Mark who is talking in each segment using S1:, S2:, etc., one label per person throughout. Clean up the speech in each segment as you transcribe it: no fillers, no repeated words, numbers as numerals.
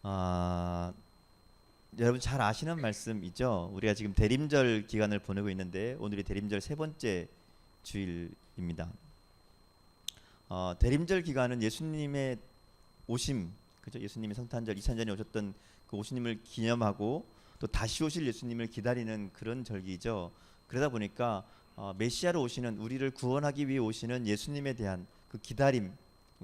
S1: 아, 여러분 잘 아시는 말씀이죠. 우리가 지금 대림절 기간을 보내고 있는데 오늘이 대림절 세 번째 주일입니다. 대림절 기간은 예수님의 오심, 그죠? 예수님이 성탄절 2000년에 오셨던 그 오시님을 기념하고 또 다시 오실 예수님을 기다리는 그런 절기죠. 그러다 보니까 메시아로 오시는, 우리를 구원하기 위해 오시는 예수님에 대한 그 기다림,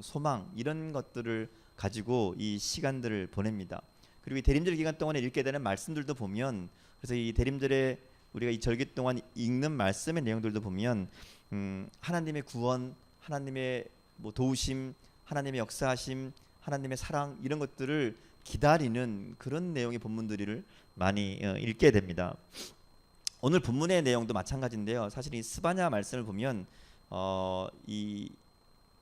S1: 소망, 이런 것들을 가지고 이 시간들을 보냅니다. 그리고 이 대림절 기간 동안에 읽게 되는 말씀들도 보면, 그래서 이 대림절에 우리가 이 절기 동안 읽는 말씀의 내용들도 보면 하나님의 구원, 하나님의 도우심, 하나님의 역사하심, 하나님의 사랑, 이런 것들을 기다리는 그런 내용의 본문들을 많이 읽게 됩니다. 오늘 본문의 내용도 마찬가지인데요. 사실 이 스바냐 말씀을 보면 이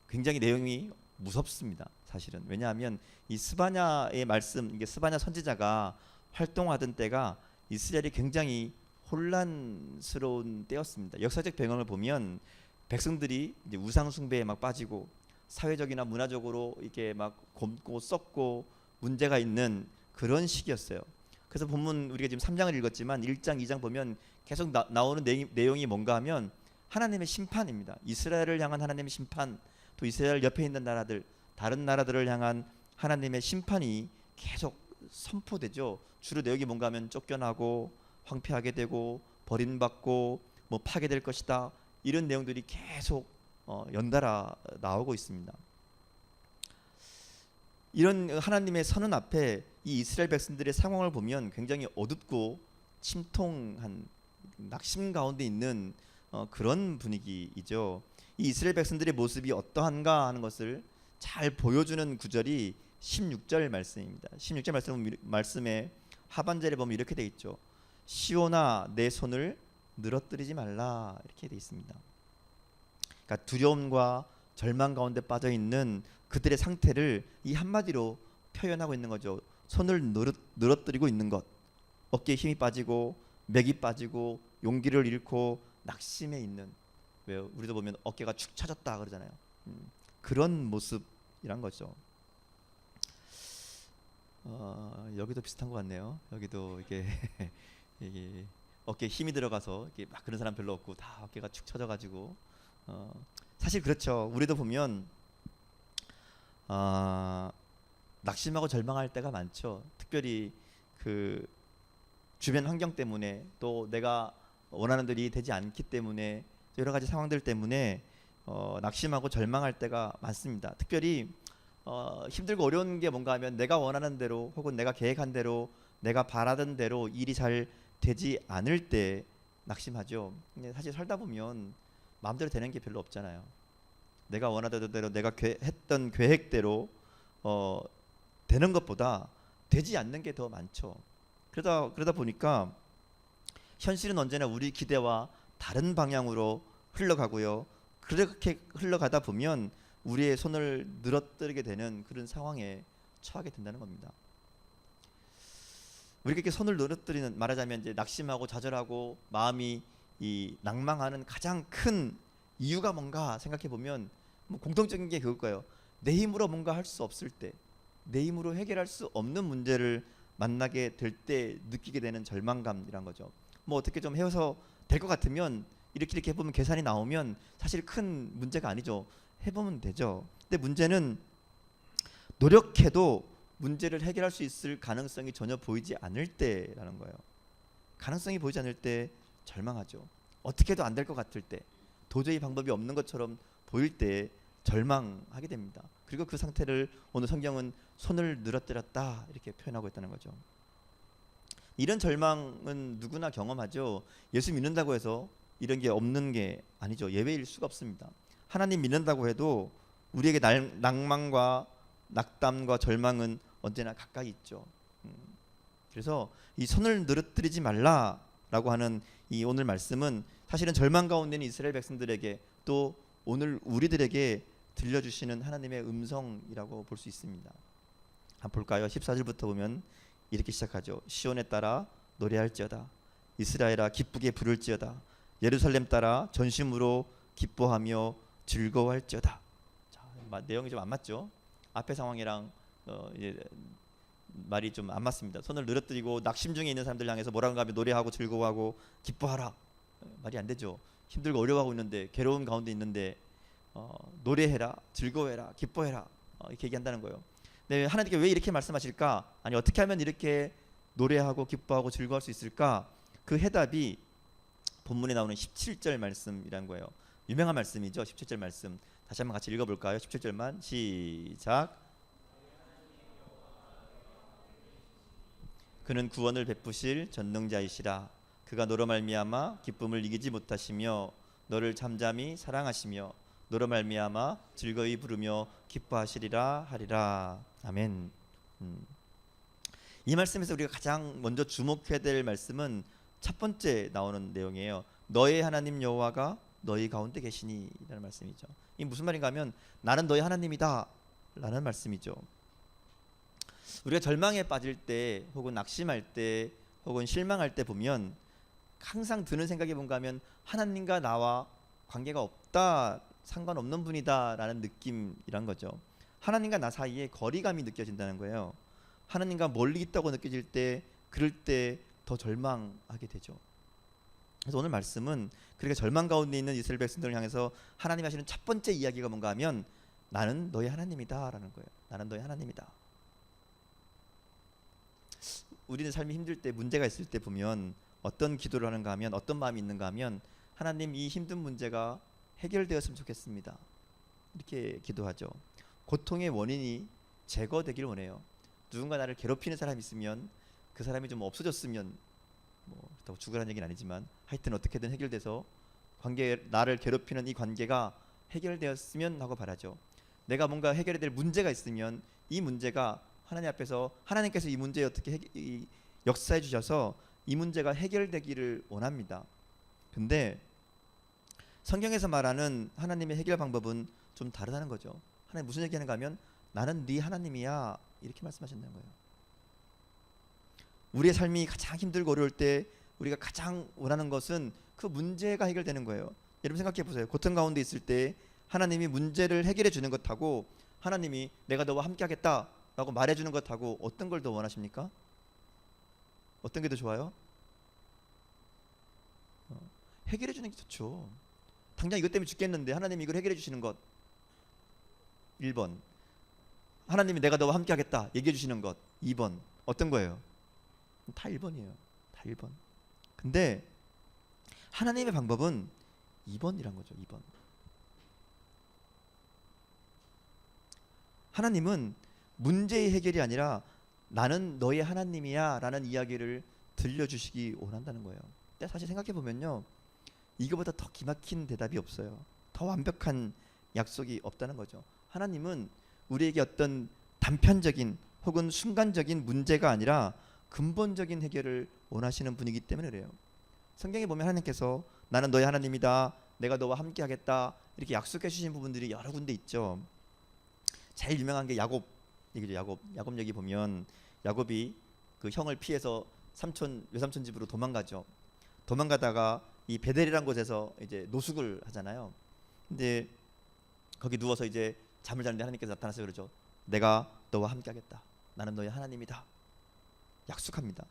S1: 굉장히 내용이 무섭습니다. 사실은 왜냐하면 이 스바냐의 말씀, 이게 스바냐 선지자가 활동하던 때가 이스라엘이 굉장히 혼란스러운 때였습니다. 역사적 배경을 보면 백성들이 이제 우상 숭배에 막 빠지고 사회적이나 문화적으로 이렇게 막 곪고 썩고 문제가 있는 그런 시기였어요. 그래서 본문 우리가 지금 3장을 읽었지만 1장, 2장 보면 계속 나오는 내용이 뭔가 하면 하나님의 심판입니다. 이스라엘을 향한 하나님의 심판, 또 이스라엘 옆에 있는 나라들, 다른 나라들을 향한 하나님의 심판이 계속 선포되죠. 주로 내용이 뭔가 하면 쫓겨나고 황폐하게 되고 버림받고 파괴될 것이다, 이런 내용들이 계속 연달아 나오고 있습니다. 이런 하나님의 선언 앞에 이 이스라엘 백성들의 상황을 보면 굉장히 어둡고 침통한, 낙심 가운데 있는 그런 분위기이죠. 이 이스라엘 백성들의 모습이 어떠한가 하는 것을 잘 보여주는 구절이 16절 말씀입니다. 16절 말씀의 하반절에 보면 이렇게 돼 있죠. 시온아, 내 손을 늘어뜨리지 말라, 이렇게 돼 있습니다. 그러니까 두려움과 절망 가운데 빠져 있는 그들의 상태를 이 한마디로 표현하고 있는 거죠. 손을 늘어뜨리고 있는 것, 어깨에 힘이 빠지고 맥이 빠지고 용기를 잃고 낙심해 있는, 왜요? 우리도 보면 어깨가 축 처졌다 그러잖아요. 그런 모습이란 거죠. 여기도 비슷한 것 같네요. 여기도 이게 이게 어깨에 힘이 들어가서 이게 막 그런 사람 별로 없고 다 어깨가 축 처져가지고 사실 그렇죠. 우리도 보면 낙심하고 절망할 때가 많죠. 특별히 그 주변 환경 때문에, 또 내가 원하는 일이 되지 않기 때문에, 여러 가지 상황들 때문에 낙심하고 절망할 때가 많습니다. 특별히 힘들고 어려운 게 뭔가 하면 내가 원하는 대로 혹은 내가 계획한 대로, 내가 바라던 대로 일이 잘 되지 않을 때 낙심하죠. 근데 사실 살다 보면 마음대로 되는 게 별로 없잖아요. 내가 원하던 대로, 내가 했던 계획대로 되는 것보다 되지 않는 게 더 많죠. 그러다 보니까 현실은 언제나 우리 기대와 다른 방향으로 흘러가고요. 그렇게 흘러가다 보면 우리의 손을 늘어뜨리게 되는 그런 상황에 처하게 된다는 겁니다. 우리가 이렇게 손을 늘어뜨리는, 말하자면 이제 낙심하고 좌절하고 마음이 낭망하는 가장 큰 이유가 뭔가 생각해 보면 공통적인 게 그걸 거예요. 내 힘으로 뭔가 할 수 없을 때, 내 힘으로 해결할 수 없는 문제를 만나게 될 때 느끼게 되는 절망감이란 거죠. 어떻게 좀 해서 될 것 같으면 이렇게 해보면 계산이 나오면 사실 큰 문제가 아니죠. 해보면 되죠. 근데 문제는 노력해도 문제를 해결할 수 있을 가능성이 전혀 보이지 않을 때라는 거예요. 가능성이 보이지 않을 때 절망하죠. 어떻게 해도 안 될 것 같을 때, 도저히 방법이 없는 것처럼 보일 때 절망하게 됩니다. 그리고 그 상태를 오늘 성경은 손을 늘어뜨렸다, 이렇게 표현하고 있다는 거죠. 이런 절망은 누구나 경험하죠. 예수 믿는다고 해서 이런 게 없는 게 아니죠. 예외일 수가 없습니다. 하나님 믿는다고 해도 우리에게 낭만과 낙담과 절망은 언제나 가까이 있죠. 그래서 이 손을 늘어뜨리지 말라라고 하는 이 오늘 말씀은 사실은 절망 가운데 있는 이스라엘 백성들에게, 또 오늘 우리들에게 들려주시는 하나님의 음성이라고 볼 수 있습니다. 한번 볼까요? 14절부터 보면 이렇게 시작하죠. 시온에 따라 노래할지어다, 이스라엘아 기쁘게 부를지어다, 예루살렘 따라 전심으로 기뻐하며 즐거워할지어다. 자, 내용이 좀 안 맞죠? 앞의 상황이랑 말이 좀 안 맞습니다. 손을 늘어뜨리고 낙심 중에 있는 사람들 향해서 뭐라고 하면 노래하고 즐거워하고 기뻐하라. 말이 안 되죠. 힘들고 어려워하고 있는데, 괴로운 가운데 있는데 노래해라, 즐거워해라, 기뻐해라, 이렇게 얘기한다는 거예요. 네, 하나님께 왜 이렇게 말씀하실까? 아니, 어떻게 하면 이렇게 노래하고 기뻐하고 즐거워할 수 있을까? 그 해답이 본문에 나오는 17절 말씀이란 거예요. 유명한 말씀이죠. 17절 말씀 다시 한번 같이 읽어볼까요? 17절만 시작. 그는 구원을 베푸실 전능자이시라. 그가 너로 말미암아 기쁨을 이기지 못하시며 너를 잠잠히 사랑하시며 너로 말미암아 즐거이 부르며 기뻐하시리라 하리라. 아멘. 이 말씀에서 우리가 가장 먼저 주목해야 될 말씀은 첫 번째 나오는 내용이에요. 너의 하나님 여호와가 너희 가운데 계시니 라는 말씀이죠. 이 무슨 말인가 하면 나는 너희 하나님이다 라는 말씀이죠. 우리가 절망에 빠질 때 혹은 낙심할 때 혹은 실망할 때 보면 항상 드는 생각이 뭔가 하면 하나님과 나와 관계가 없다, 상관없는 분이다 라는 느낌이란 거죠. 하나님과 나 사이에 거리감이 느껴진다는 거예요. 하나님과 멀리 있다고 느껴질 때, 그럴 때 더 절망하게 되죠. 그래서 오늘 말씀은 그렇게 절망 가운데 있는 이스라엘 백성들을 향해서 하나님 하시는 첫 번째 이야기가 뭔가 하면 나는 너희 하나님이다 라는 거예요. 나는 너희 하나님이다. 우리는 삶이 힘들 때, 문제가 있을 때 보면 어떤 기도를 하는가 하면, 어떤 마음이 있는가 하면, 하나님 이 힘든 문제가 해결되었으면 좋겠습니다, 이렇게 기도하죠. 고통의 원인이 제거되기를 원해요. 누군가 나를 괴롭히는 사람이 있으면 그 사람이 좀 없어졌으면, 뭐 그렇다고 죽으라는 얘기는 아니지만 하여튼 어떻게든 해결돼서 나를 괴롭히는 이 관계가 해결되었으면 하고 바라죠. 내가 뭔가 해결해야 될 문제가 있으면 이 문제가 하나님 앞에서, 하나님께서 이 문제에 어떻게 역사해 주셔서 이 문제가 해결되기를 원합니다. 근데 성경에서 말하는 하나님의 해결 방법은 좀 다르다는 거죠. 하나님 무슨 얘기하는가 하면 나는 네 하나님이야, 이렇게 말씀하신다는 거예요. 우리의 삶이 가장 힘들고 어려울 때 우리가 가장 원하는 것은 그 문제가 해결되는 거예요. 여러분 생각해 보세요. 고통 가운데 있을 때 하나님이 문제를 해결해 주는 것하고 하나님이 내가 너와 함께 하겠다 라고 말해 주는 것하고 어떤 걸 더 원하십니까? 어떤 게 더 좋아요? 해결해 주는 게 좋죠. 당장 이것 때문에 죽겠는데 하나님이 이걸 해결해 주시는 것 1번, 하나님이 내가 너와 함께 하겠다 얘기해 주시는 것 2번, 어떤 거예요? 다 1번이에요. 다 1번. 근데 하나님의 방법은 2번이란 거죠. 2번. 하나님은 문제의 해결이 아니라 나는 너의 하나님이야 라는 이야기를 들려주시기 원한다는 거예요. 근데 사실 생각해 보면요, 이거보다 더 기막힌 대답이 없어요. 더 완벽한 약속이 없다는 거죠. 하나님은 우리에게 어떤 단편적인 혹은 순간적인 문제가 아니라 근본적인 해결을 원하시는 분이기 때문에 그래요. 성경에 보면 하나님께서 나는 너의 하나님이다, 내가 너와 함께 하겠다 이렇게 약속해 주신 부분들이 여러 군데 있죠. 제일 유명한 게 야곱 얘기죠. 야곱 얘기 보면 야곱이 그 형을 피해서 외삼촌 집으로 도망가죠. 도망가다가 이 베델이라는 곳에서 이제 노숙을 하잖아요. 근데 거기 누워서 이제 잠을 자는데 하나님께서 나타나서 그러죠. 내가 너와 함께 하겠다, 나는 너의 하나님이다 약속합니다.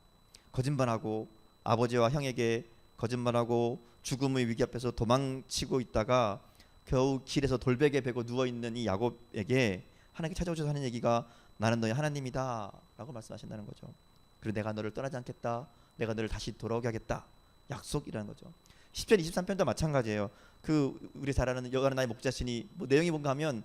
S1: 거짓말하고 아버지와 형에게 거짓말하고 죽음의 위기 앞에서 도망치고 있다가 겨우 길에서 돌베개 베고 누워있는 이 야곱에게 하나님께 찾아오셔서 하는 얘기가 나는 너의 하나님이다 라고 말씀하신다는 거죠. 그리고 내가 너를 떠나지 않겠다, 내가 너를 다시 돌아오게 하겠다, 약속이라는 거죠. 10편 23편도 마찬가지예요. 그 우리 잘 아는 여호와는 나의 목자시니, 뭐 내용이 뭔가 하면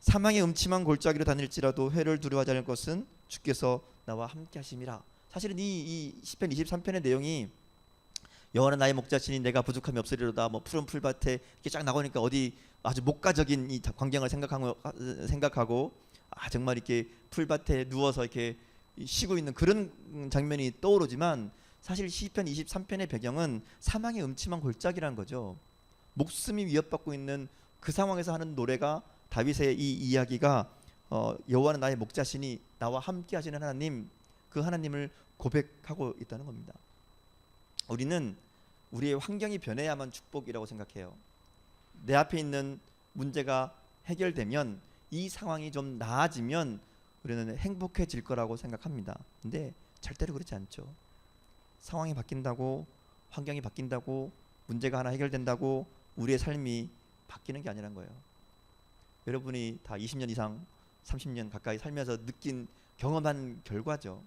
S1: 사망의 음침한 골짜기로 다닐지라도 해를 두려워하지 않을 것은 주께서 나와 함께 하심이라. 사실은 이 10편 23편의 내용이 여호와는 나의 목자시니 내가 부족함이 없으리로다, 뭐 푸른 풀밭에 이렇게 쫙 나오니까 어디 아주 목가적인 이 광경을 생각하고 정말 이렇게 풀밭에 누워서 이렇게 쉬고 있는 그런 장면이 떠오르지만 사실 시편 23편의 배경은 사망의 음침한 골짜기라는 거죠. 목숨이 위협받고 있는 그 상황에서 하는 노래가, 다윗의 이 이야기가 여호와는 나의 목자시니 나와 함께 하시는 하나님, 그 하나님을 고백하고 있다는 겁니다. 우리는 우리의 환경이 변해야만 축복이라고 생각해요. 내 앞에 있는 문제가 해결되면, 이 상황이 좀 나아지면 우리는 행복해질 거라고 생각합니다. 근데 절대로 그렇지 않죠. 상황이 바뀐다고, 환경이 바뀐다고, 문제가 하나 해결된다고 우리의 삶이 바뀌는 게 아니란 거예요. 여러분이 다 20년 이상 30년 가까이 살면서 느낀 경험한 결과죠.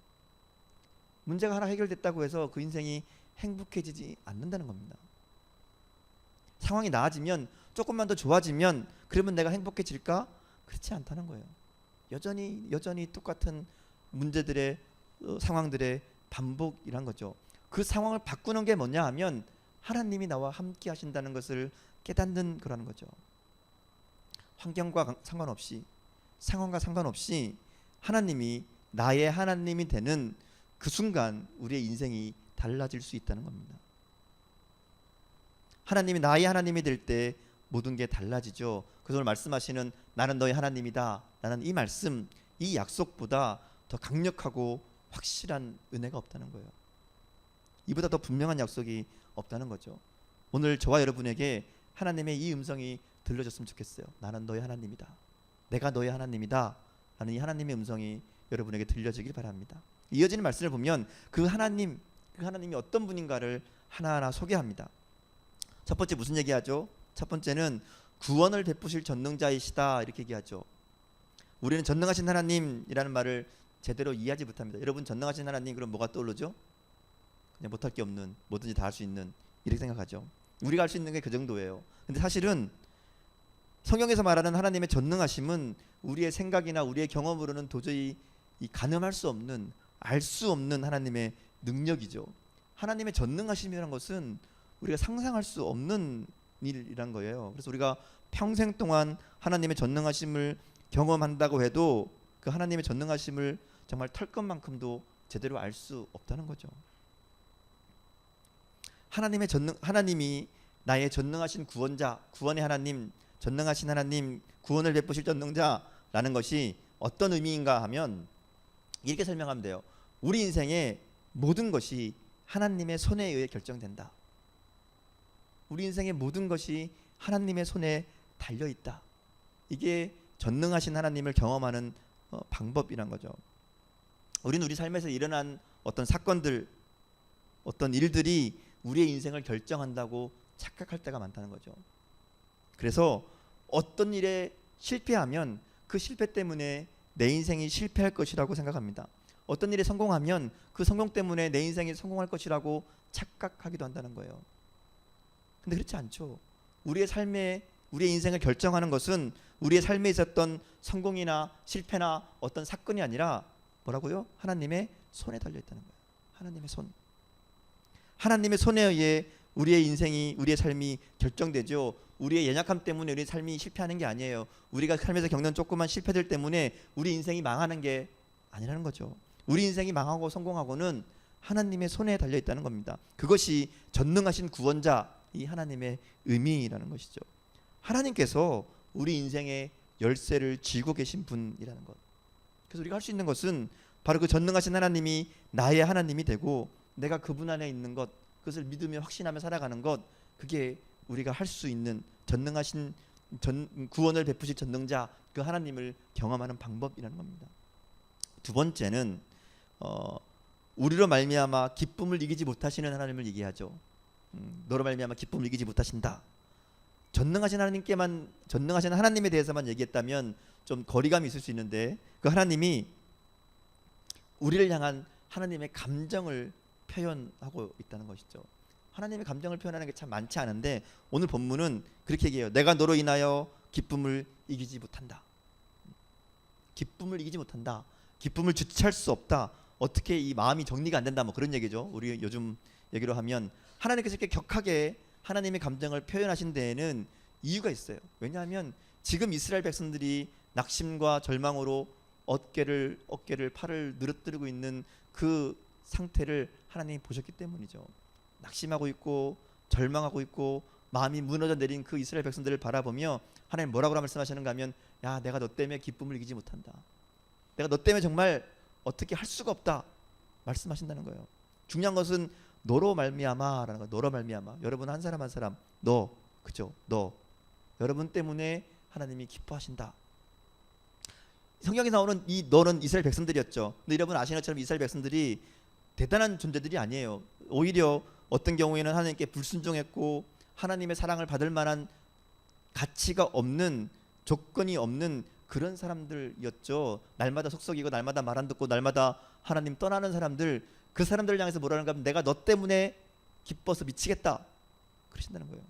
S1: 문제가 하나 해결됐다고 해서 그 인생이 행복해지지 않는다는 겁니다. 상황이 나아지면, 조금만 더 좋아지면 그러면 내가 행복해질까? 그렇지 않다는 거예요. 여전히 똑같은 문제들의 상황들의 반복이란 거죠. 그 상황을 바꾸는 게 뭐냐 하면 하나님이 나와 함께 하신다는 것을 깨닫는 거라는 거죠. 환경과 상관없이, 상황과 상관없이 하나님이 나의 하나님이 되는 그 순간 우리의 인생이 달라질 수 있다는 겁니다. 하나님이 나의 하나님이 될 때 모든 게 달라지죠. 그래서 오늘 말씀하시는 나는 너의 하나님이다 라는 이 말씀, 이 약속보다 더 강력하고 확실한 은혜가 없다는 거예요. 이보다 더 분명한 약속이 없다는 거죠. 오늘 저와 여러분에게 하나님의 이 음성이 들려줬으면 좋겠어요. 나는 너의 하나님이다, 내가 너의 하나님이다 라는 이 하나님의 음성이 여러분에게 들려지길 바랍니다. 이어지는 말씀을 보면 그 하나님이 어떤 분인가를 하나하나 소개합니다. 첫 번째 무슨 얘기하죠? 첫 번째는 구원을 베푸실 전능자이시다 이렇게 얘기하죠. 우리는 전능하신 하나님이라는 말을 제대로 이해하지 못합니다. 여러분, 전능하신 하나님 그럼 뭐가 떠오르죠? 그냥 못할 게 없는, 뭐든지 다 할 수 있는, 이렇게 생각하죠. 우리가 할 수 있는 게 그 정도예요. 근데 사실은 성경에서 말하는 하나님의 전능하심은 우리의 생각이나 우리의 경험으로는 도저히 가늠할 수 없는, 알 수 없는 하나님의 능력이죠. 하나님의 전능하심이라는 것은 우리가 상상할 수 없는 일이란 거예요. 그래서 우리가 평생 동안 하나님의 전능하심을 경험한다고 해도 그 하나님의 전능하심을 정말 털것만큼도 제대로 알 수 없다는 거죠. 하나님이 나의 전능하신 구원자, 구원의 하나님, 전능하신 하나님, 구원을 베푸실 전능자라는 것이 어떤 의미인가 하면 이렇게 설명하면 돼요. 우리 인생의 모든 것이 하나님의 손에 의해 결정된다. 우리 인생의 모든 것이 하나님의 손에 달려있다. 이게 전능하신 하나님을 경험하는 방법이란 거죠. 우리는 우리 삶에서 일어난 어떤 사건들, 어떤 일들이 우리의 인생을 결정한다고 착각할 때가 많다는 거죠. 그래서 어떤 일에 실패하면 그 실패 때문에 내 인생이 실패할 것이라고 생각합니다. 어떤 일에 성공하면 그 성공 때문에 내 인생이 성공할 것이라고 착각하기도 한다는 거예요. 근데 그렇지 않죠. 우리의 인생을 결정하는 것은 우리의 삶에 있었던 성공이나 실패나 어떤 사건이 아니라 뭐라고요? 하나님의 손에 달려있다는 거예요. 하나님의 손. 하나님의 손에 의해 우리의 인생이, 우리의 삶이 결정되죠. 우리의 연약함 때문에 우리의 삶이 실패하는 게 아니에요. 우리가 삶에서 겪는 조그만 실패들 때문에 우리 인생이 망하는 게 아니라는 거죠. 우리 인생이 망하고 성공하고는 하나님의 손에 달려있다는 겁니다. 그것이 전능하신 구원자, 이 하나님의 의미라는 것이죠. 하나님께서 우리 인생의 열쇠를 쥐고 계신 분이라는 것. 그래서 우리가 할 수 있는 것은 바로 그 전능하신 하나님이 나의 하나님이 되고 내가 그분 안에 있는 것, 그것을 믿으며 확신하며 살아가는 것, 그게 우리가 할 수 있는 전능하신 구원을 베푸실 전능자, 그 하나님을 경험하는 방법이라는 겁니다. 두 번째는 우리로 말미암아 기쁨을 이기지 못하시는 하나님을 얘기하죠. 너로 말미암아 기쁨을 이기지 못하신다. 전능하신 하나님에 대해서만 얘기했다면 좀 거리감이 있을 수 있는데, 그 하나님이 우리를 향한 하나님의 감정을 표현하고 있다는 것이죠. 하나님의 감정을 표현하는 게 참 많지 않은데 오늘 본문은 그렇게 얘기해요. 내가 너로 인하여 기쁨을 이기지 못한다. 기쁨을 이기지 못한다. 기쁨을 주체할 수 없다. 어떻게 이 마음이 정리가 안 된다, 뭐 그런 얘기죠. 우리 요즘 얘기로 하면 하나님께서 이렇게 격하게 하나님의 감정을 표현하신 데에는 이유가 있어요. 왜냐하면 지금 이스라엘 백성들이 낙심과 절망으로 어깨를 팔을 늘어뜨리고 있는 그 상태를 하나님이 보셨기 때문이죠. 낙심하고 있고 절망하고 있고 마음이 무너져 내린 그 이스라엘 백성들을 바라보며 하나님 뭐라고 말씀하시는가 하면, 야, 내가 너 때문에 기쁨을 이기지 못한다. 내가 너 때문에 정말 어떻게 할 수가 없다 말씀하신다는 거예요. 중요한 것은 너로 말미암아라는 거예요. 너로 말미암아. 여러분 한 사람 한 사람, 너, 그죠? 너. 여러분 때문에 하나님이 기뻐하신다. 성경에 나오는 이 너는 이스라엘 백성들이었죠. 근데 여러분 아시는 것처럼 이스라엘 백성들이 대단한 존재들이 아니에요. 오히려 어떤 경우에는 하나님께 불순종했고 하나님의 사랑을 받을 만한 가치가 없는, 조건이 없는 그런 사람들이었죠. 날마다 속썩이고 날마다 말 안 듣고 날마다 하나님 떠나는 사람들, 그 사람들을 향해서 뭐라는가 하면 내가 너 때문에 기뻐서 미치겠다 그러신다는 거예요.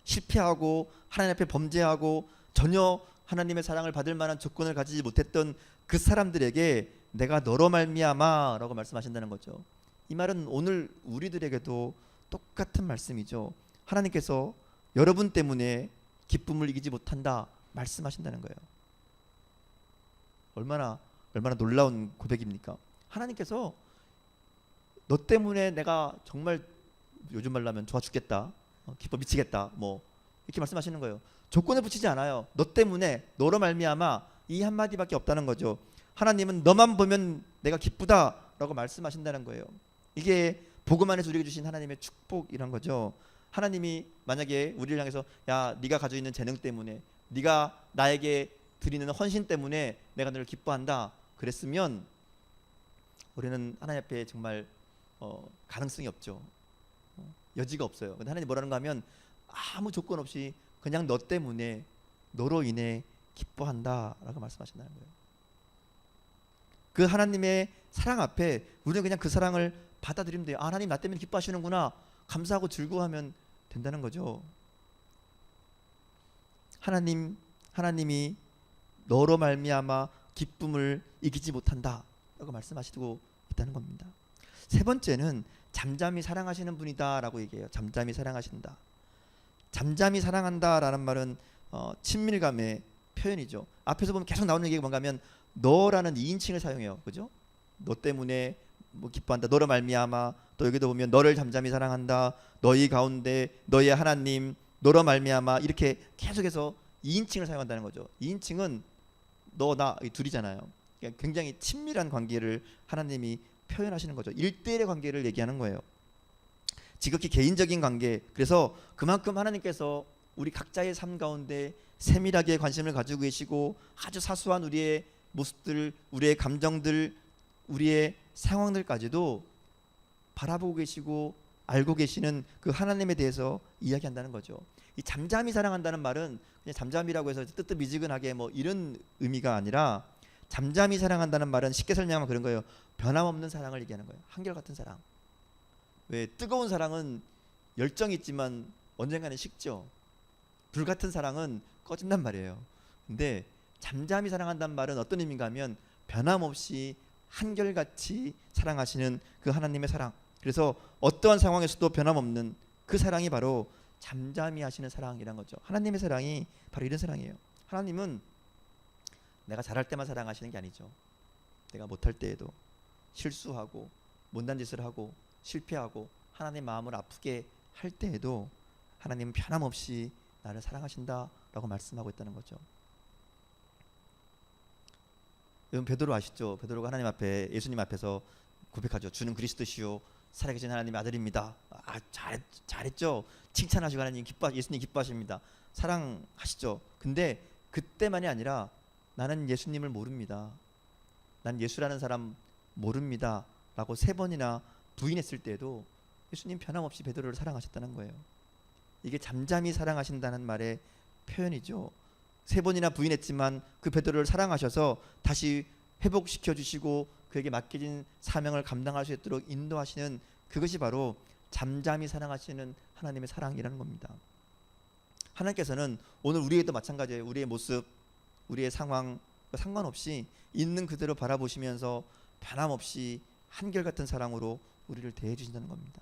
S1: 실패하고 하나님 앞에 범죄하고 전혀 하나님의 사랑을 받을 만한 조건을 가지지 못했던 그 사람들에게 내가 너로 말미암아라고 말씀하신다는 거죠. 이 말은 오늘 우리들에게도 똑같은 말씀이죠. 하나님께서 여러분 때문에 기쁨을 이기지 못한다 말씀하신다는 거예요. 얼마나 놀라운 고백입니까? 하나님께서 너 때문에 내가 정말 요즘 말로 하면 좋아 죽겠다, 기뻐 미치겠다, 뭐 이렇게 말씀하시는 거예요. 조건을 붙이지 않아요. 너 때문에, 너로 말미암아, 이 한마디밖에 없다는 거죠. 하나님은 너만 보면 내가 기쁘다라고 말씀하신다는 거예요. 이게 복음 안에서 우리에게 주신 하나님의 축복이란 거죠. 하나님이 만약에 우리를 향해서 야, 네가 가지고 있는 재능 때문에, 네가 나에게 드리는 헌신 때문에 내가 너를 기뻐한다 그랬으면 우리는 하나님 앞에 정말 가능성이 없죠. 여지가 없어요. 근데 하나님 뭐라는가 하면 아무 조건 없이 그냥 너 때문에, 너로 인해 기뻐한다라고 말씀하신다는 거예요. 그 하나님의 사랑 앞에 우리는 그냥 그 사랑을 받아들이면 돼요. 아, 하나님 나 때문에 기뻐하시는구나, 감사하고 즐거워하면 된다는 거죠. 하나님이 너로 말미암아 기쁨을 이기지 못한다라고 말씀하시고 있다는 겁니다. 세 번째는 잠잠히 사랑하시는 분이다라고 얘기해요. 잠잠히 사랑하신다. 잠잠히 사랑한다라는 말은 친밀감의 표현이죠. 앞에서 보면 계속 나오는 얘기가 뭔가 하면 너라는 2인칭을 사용해요. 그죠? 너 때문에 뭐 기뻐한다, 너로 말미암아. 또 여기도 보면 너를 잠잠히 사랑한다, 너희 가운데 너희 하나님, 너로 말미암아, 이렇게 계속해서 2인칭을 사용한다는 거죠. 2인칭은 너, 나 둘이잖아요. 그러니까 굉장히 친밀한 관계를 하나님이 표현하시는 거죠. 1대1의 관계를 얘기하는 거예요. 지극히 개인적인 관계. 그래서 그만큼 하나님께서 우리 각자의 삶 가운데 세밀하게 관심을 가지고 계시고 아주 사소한 우리의 모습들, 우리의 감정들, 우리의 상황들까지도 바라보고 계시고 알고 계시는 그 하나님에 대해서 이야기한다는 거죠. 이 잠잠히 사랑한다는 말은 그냥 잠잠이라고 해서 뜨뜻미지근하게 뭐 이런 의미가 아니라, 잠잠히 사랑한다는 말은 쉽게 설명하면 그런 거예요. 변함없는 사랑을 얘기하는 거예요. 한결같은 사랑. 왜 뜨거운 사랑은 열정이 있지만 언젠가는 식죠. 불같은 사랑은 꺼진단 말이에요. 근데 잠잠히 사랑한다는 말은 어떤 의미인가 하면 변함없이 한결같이 사랑하시는 그 하나님의 사랑. 그래서 어떠한 상황에서도 변함없는 그 사랑이 바로 잠잠히 하시는 사랑이란 거죠. 하나님의 사랑이 바로 이런 사랑이에요. 하나님은 내가 잘할 때만 사랑하시는 게 아니죠. 내가 못할 때에도, 실수하고 못난 짓을 하고 실패하고 하나님 마음을 아프게 할 때에도 하나님은 변함없이 나를 사랑하신다라고 말씀하고 있다는 거죠. 여러분 베드로 아시죠? 베드로가 하나님 앞에, 예수님 앞에서 고백하죠. 주는 그리스도시요 살아계신 하나님의 아들입니다. 잘했죠. 칭찬하시고 하나님 예수님 기뻐하십니다. 사랑하시죠. 근데 그때만이 아니라 나는 예수님을 모릅니다, 난 예수라는 사람 모릅니다 라고 3번이나 부인했을 때에도 예수님 변함없이 베드로를 사랑하셨다는 거예요. 이게 잠잠히 사랑하신다는 말의 표현이죠. 3번이나 부인했지만 그 베드로를 사랑하셔서 다시 회복시켜 주시고 그에게 맡겨진 사명을 감당할 수 있도록 인도하시는, 그것이 바로 잠잠히 사랑하시는 하나님의 사랑이라는 겁니다. 하나님께서는 오늘 우리에게도 마찬가지예요. 우리의 모습, 우리의 상황 상관없이 있는 그대로 바라보시면서 변함없이 한결같은 사랑으로 우리를 대해 주신다는 겁니다.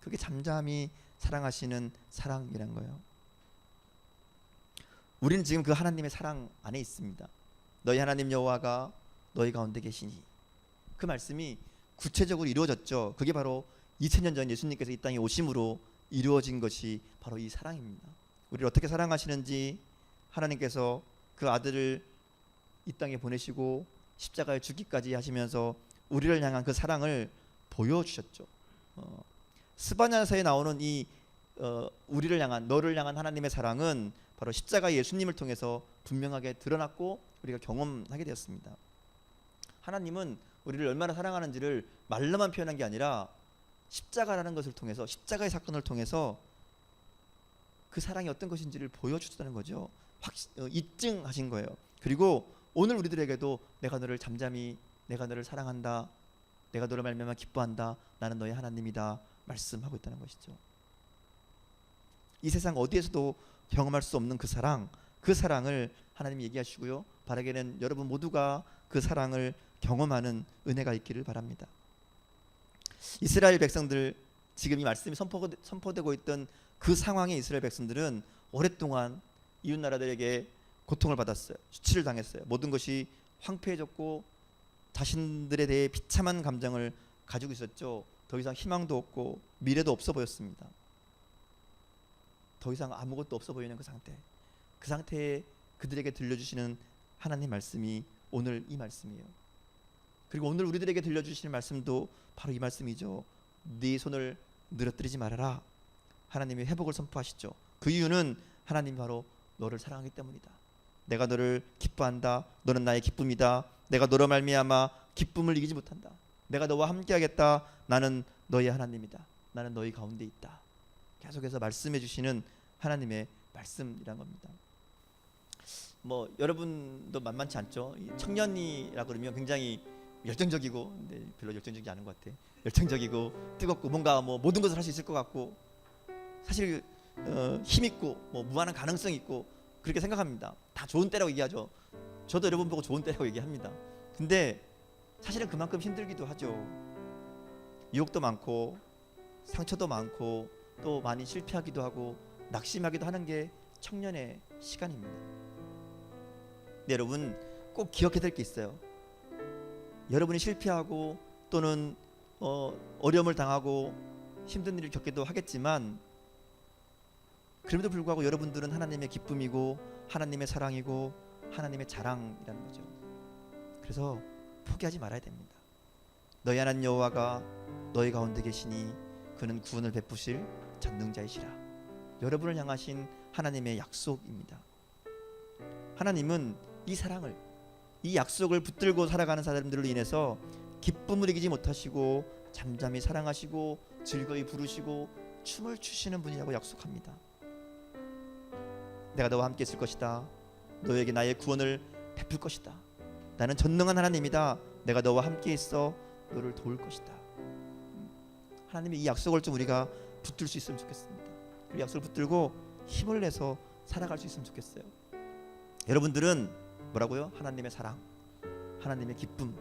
S1: 그게 잠잠히 사랑하시는 사랑이란 거예요. 우리는 지금 그 하나님의 사랑 안에 있습니다. 너희 하나님 여호와가 너희 가운데 계시니, 그 말씀이 구체적으로 이루어졌죠. 그게 바로 2000년 전 예수님께서 이 땅에 오심으로 이루어진 것이 바로 이 사랑입니다. 우리를 어떻게 사랑하시는지, 하나님께서 그 아들을 이 땅에 보내시고 십자가에 죽기까지 하시면서 우리를 향한 그 사랑을 보여주셨죠. 스바냐서에 나오는 이 우리를 향한, 너를 향한 하나님의 사랑은 바로 십자가 예수님을 통해서 분명하게 드러났고 우리가 경험하게 되었습니다. 하나님은 우리를 얼마나 사랑하는지를 말로만 표현한 게 아니라 십자가라는 것을 통해서, 십자가의 사건을 통해서 그 사랑이 어떤 것인지를 보여주셨다는 거죠. 입증하신 거예요. 그리고 오늘 우리들에게도 내가 너를 잠잠히, 내가 너를 사랑한다, 내가 너를 말미암아 기뻐한다, 나는 너의 하나님이다 말씀하고 있다는 것이죠. 이 세상 어디에서도 경험할 수 없는 그 사랑, 그 사랑을 하나님이 얘기하시고요, 바라기는 여러분 모두가 그 사랑을 경험하는 은혜가 있기를 바랍니다. 이스라엘 백성들, 지금 이 말씀이 선포되고 있던 그 상황의 이스라엘 백성들은 오랫동안 이웃 나라들에게 고통을 받았어요. 수치를 당했어요. 모든 것이 황폐해졌고 자신들에 대해 비참한 감정을 가지고 있었죠. 더 이상 희망도 없고 미래도 없어 보였습니다. 더 이상 아무것도 없어 보이는 그 상태, 그 상태에 그들에게 들려주시는 하나님 말씀이 오늘 이 말씀이에요. 그리고 오늘 우리들에게 들려주시는 말씀도 바로 이 말씀이죠. 네 손을 늘어뜨리지 말아라. 하나님이 회복을 선포하시죠. 그 이유는 하나님이 바로 너를 사랑하기 때문이다. 내가 너를 기뻐한다. 너는 나의 기쁨이다. 내가 너로 말미암아 기쁨을 이기지 못한다. 내가 너와 함께하겠다. 나는 너의 하나님이다. 나는 너희 가운데 있다. 계속해서 말씀해 주시는 하나님의 말씀이란 겁니다. 뭐 여러분도 만만치 않죠. 청년이라 그러면 굉장히 열정적이고, 근데 별로 열정적이지 않은 것 같아. 열정적이고 뜨겁고 뭔가 뭐 모든 것을 할 수 있을 것 같고, 사실 힘 있고 뭐 무한한 가능성 있고 그렇게 생각합니다. 다 좋은 때라고 얘기하죠. 저도 여러분 보고 좋은 때라고 얘기합니다. 근데 사실은 그만큼 힘들기도 하죠. 유혹도 많고 상처도 많고 또 많이 실패하기도 하고 낙심하기도 하는 게 청년의 시간입니다. 근데 여러분 꼭 기억해야 될 게 있어요. 여러분이 실패하고 또는 어려움을 당하고 힘든 일을 겪기도 하겠지만, 그럼에도 불구하고 여러분들은 하나님의 기쁨이고 하나님의 사랑이고 하나님의 자랑이라는 거죠. 그래서 포기하지 말아야 됩니다. 너희 하나님 여호와가 너희 가운데 계시니 그는 구원을 베푸실 전능자이시라. 여러분을 향하신 하나님의 약속입니다. 하나님은 이 사랑을, 이 약속을 붙들고 살아가는 사람들로 인해서 기쁨을 이기지 못하시고 잠잠히 사랑하시고 즐거이 부르시고 춤을 추시는 분이라고 약속합니다. 내가 너와 함께 있을 것이다. 너에게 나의 구원을 베풀 것이다. 나는 전능한 하나님이다. 내가 너와 함께 있어 너를 도울 것이다. 하나님의 이 약속을 좀 우리가 붙들 수 있으면 좋겠습니다. 그 약속을 붙들고 힘을 내서 살아갈 수 있으면 좋겠어요. 여러분들은 뭐라고요? 하나님의 사랑, 하나님의 기쁨.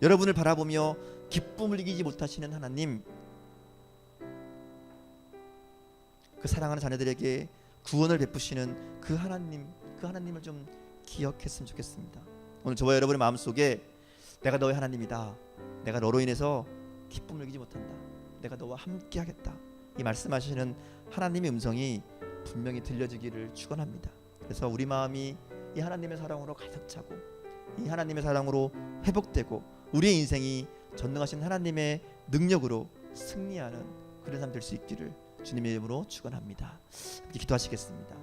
S1: 여러분을 바라보며 기쁨을 이기지 못하시는 하나님, 그 사랑하는 자녀들에게 구원을 베푸시는 그 하나님을 좀 기억했으면 좋겠습니다. 오늘 저와 여러분의 마음속에 내가 너의 하나님이다. 내가 너로 인해서 기쁨을 이기지 못한다. 내가 너와 함께 하겠다. 이 말씀하시는 하나님의 음성이 분명히 들려지기를 축원합니다. 그래서 우리 마음이 이 하나님의 사랑으로 가득 차고 이 하나님의 사랑으로 회복되고 우리의 인생이 전능하신 하나님의 능력으로 승리하는 그런 삶 될 수 있기를 주님의 이름으로 축원합니다. 함께 기도하시겠습니다.